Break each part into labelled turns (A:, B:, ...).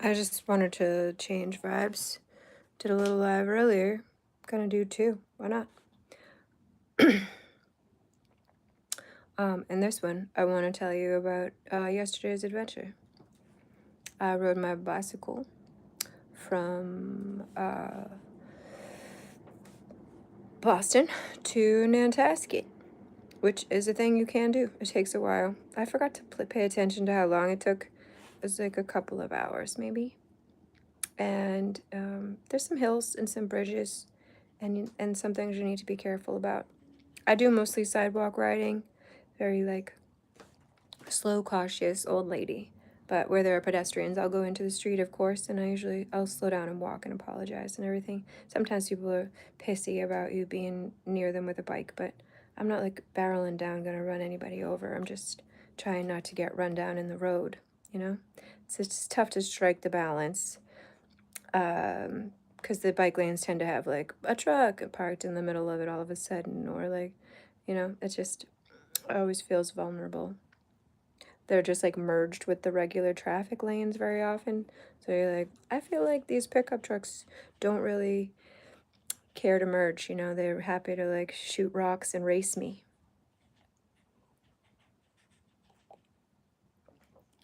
A: I just wanted to change vibes. Did a little live earlier. Gonna do two. Why not? In this one, I want to tell you about yesterday's adventure. I rode my bicycle from Boston to Nantasket, which is a thing you can do. It takes a while. I forgot to pay attention to how long it took. It was like a couple of hours, maybe. And there's some hills and some bridges, and some things you need to be careful about. I do mostly sidewalk riding, very like slow, cautious old lady. But where there are pedestrians, I'll go into the street, of course, and I'll slow down and walk and apologize and everything. Sometimes people are pissy about you being near them with a bike, but I'm not like barreling down gonna run anybody over. I'm just trying not to get run down in the road, you know? So it's tough to strike the balance. Because the bike lanes tend to have like a truck parked in the middle of it all of a sudden, or like, it just always feels vulnerable. They're just like merged with the regular traffic lanes very often. So you're like, I feel like these pickup trucks don't really care to merge, they're happy to like shoot rocks and race me.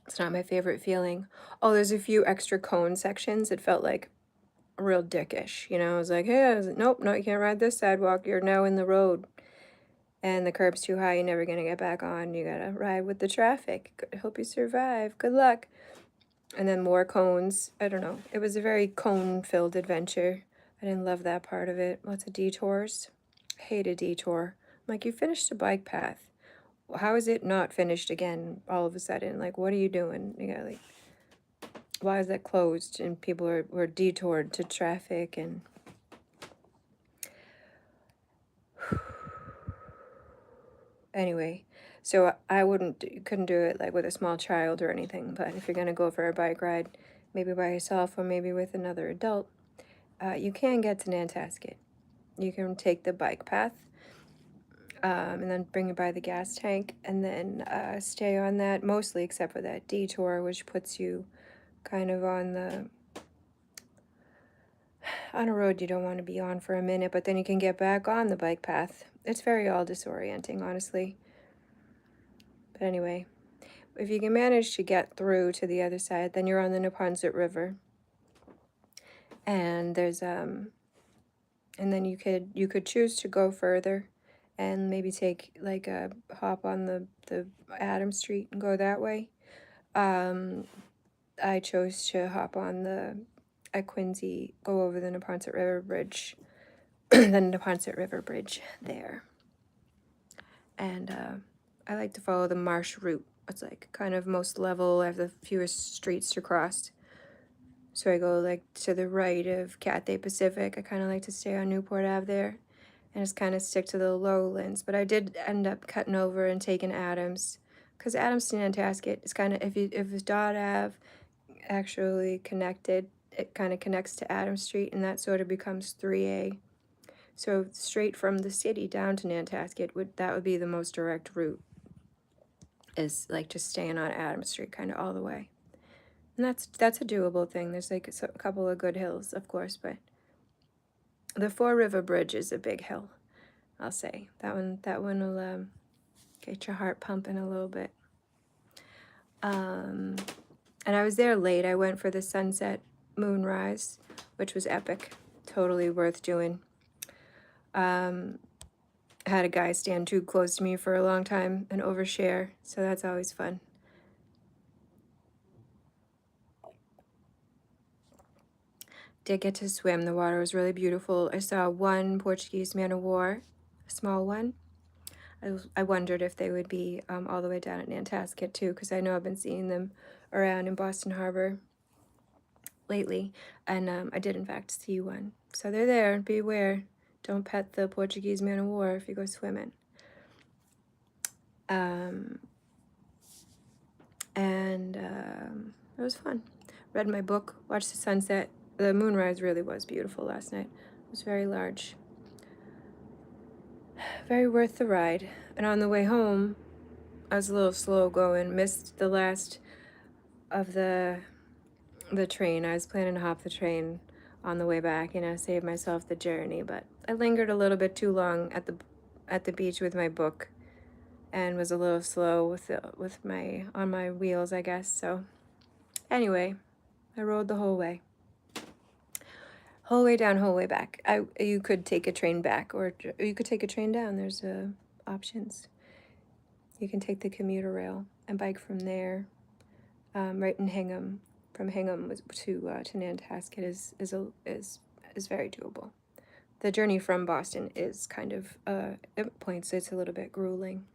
A: It's not my favorite feeling. Oh, there's a few extra cone sections. It felt like real dickish, I was like, hey, nope, no, you can't ride this sidewalk. You're now in the road. And the curb's too high, you're never gonna get back on. You gotta ride with the traffic. Hope you survive. Good luck. And then more cones. I don't know. It was a very cone-filled adventure. I didn't love that part of it. Lots of detours. I hate a detour. I'm like, you finished a bike path. How is it not finished again all of a sudden? Like, what are you doing? You got like, why is that closed? And people were detoured to traffic and anyway, so I couldn't do it like with a small child or anything, but if you're gonna go for a bike ride, maybe by yourself or maybe with another adult, you can get to Nantasket. You can take the bike path, and then bring it by the gas tank, and then stay on that mostly, except for that detour, which puts you kind of on a road you don't want to be on for a minute, but then you can get back on the bike path. It's very all disorienting, honestly. But anyway, if you can manage to get through to the other side, then you're on the Neponset River. And and then you could choose to go further and maybe take like a hop on the Adams Street and go that way. I chose to hop on at Quincy, go over the Neponset River Bridge, the Neponset River Bridge there. And I like to follow the marsh route. It's like kind of most level. I have the fewest streets to cross. So I go like to the right of Cathay Pacific. I kind of like to stay on Newport Ave there and just kind of stick to the lowlands. But I did end up cutting over and taking Adams, because Adams to Nantasket is kind of, if Dot Ave actually connected, it kind of connects to Adams Street, and that sort of becomes 3A. So straight from the city down to Nantasket, that would be the most direct route, is like just staying on Adams Street kind of all the way. And that's a doable thing. There's like a couple of good hills, of course, but the Four River Bridge is a big hill, I'll say. That one will get your heart pumping a little bit. And I was there late. I went for the sunset moonrise, which was epic. Totally worth doing. Had a guy stand too close to me for a long time and overshare, so that's always fun. Did get to swim. The water was really beautiful. I saw one Portuguese man of war, a small one. I wondered if they would be all the way down at Nantasket too, because I know I've been seeing them around in Boston Harbor lately, and I did in fact see one. So they're there. Beware. Don't pet the Portuguese man of war if you go swimming. And it was fun. Read my book, watched the sunset. The moonrise really was beautiful last night. It was very large. Very worth the ride. And on the way home, I was a little slow going, missed the last of the the train. I was planning to hop the train on the way back, save myself the journey, but I lingered a little bit too long at the beach with my book and was a little slow with my on my wheels, I guess. So anyway, I rode the whole way. Whole way down, whole way back. You could take a train back, or you could take a train down. There's options. You can take the commuter rail and bike from there, right in Hingham. From Hingham to Nantasket is very doable. The journey from Boston is kind of at points it's a little bit grueling,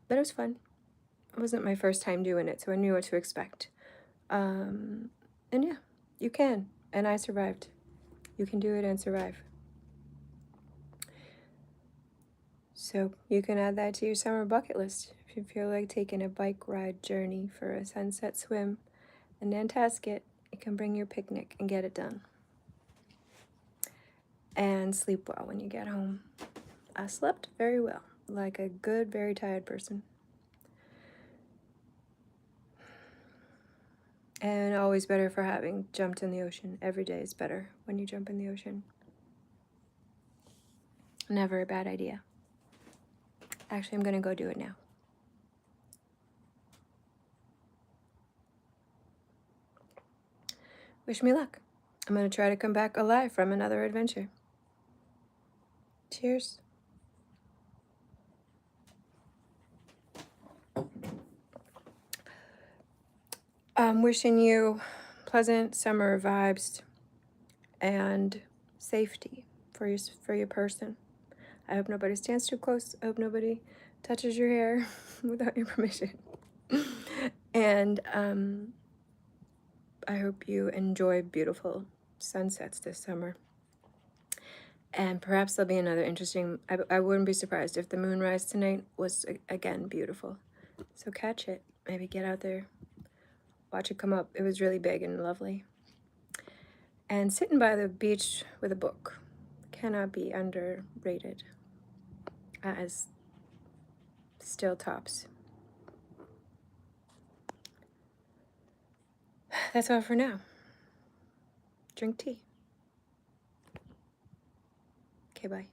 A: but it was fun. It wasn't my first time doing it, so I knew what to expect. And yeah, you can, and I survived. You can do it and survive. So you can add that to your summer bucket list if you feel like taking a bike ride journey for a sunset swim in Nantasket. You can bring your picnic and get it done. And sleep well when you get home. I slept very well, like a good, very tired person. And always better for having jumped in the ocean. Every day is better when you jump in the ocean. Never a bad idea. Actually, I'm gonna go do it now. Wish me luck. I'm gonna try to come back alive from another adventure. Cheers. I'm wishing you pleasant summer vibes and safety for your person. I hope nobody stands too close. I hope nobody touches your hair without your permission. And I hope you enjoy beautiful sunsets this summer. And perhaps there'll be another interesting, I wouldn't be surprised if the moonrise tonight was, again, beautiful. So catch it. Maybe get out there. Watch it come up. It was really big and lovely. And sitting by the beach with a book cannot be underrated as still tops. That's all for now. Drink tea. Okay, bye.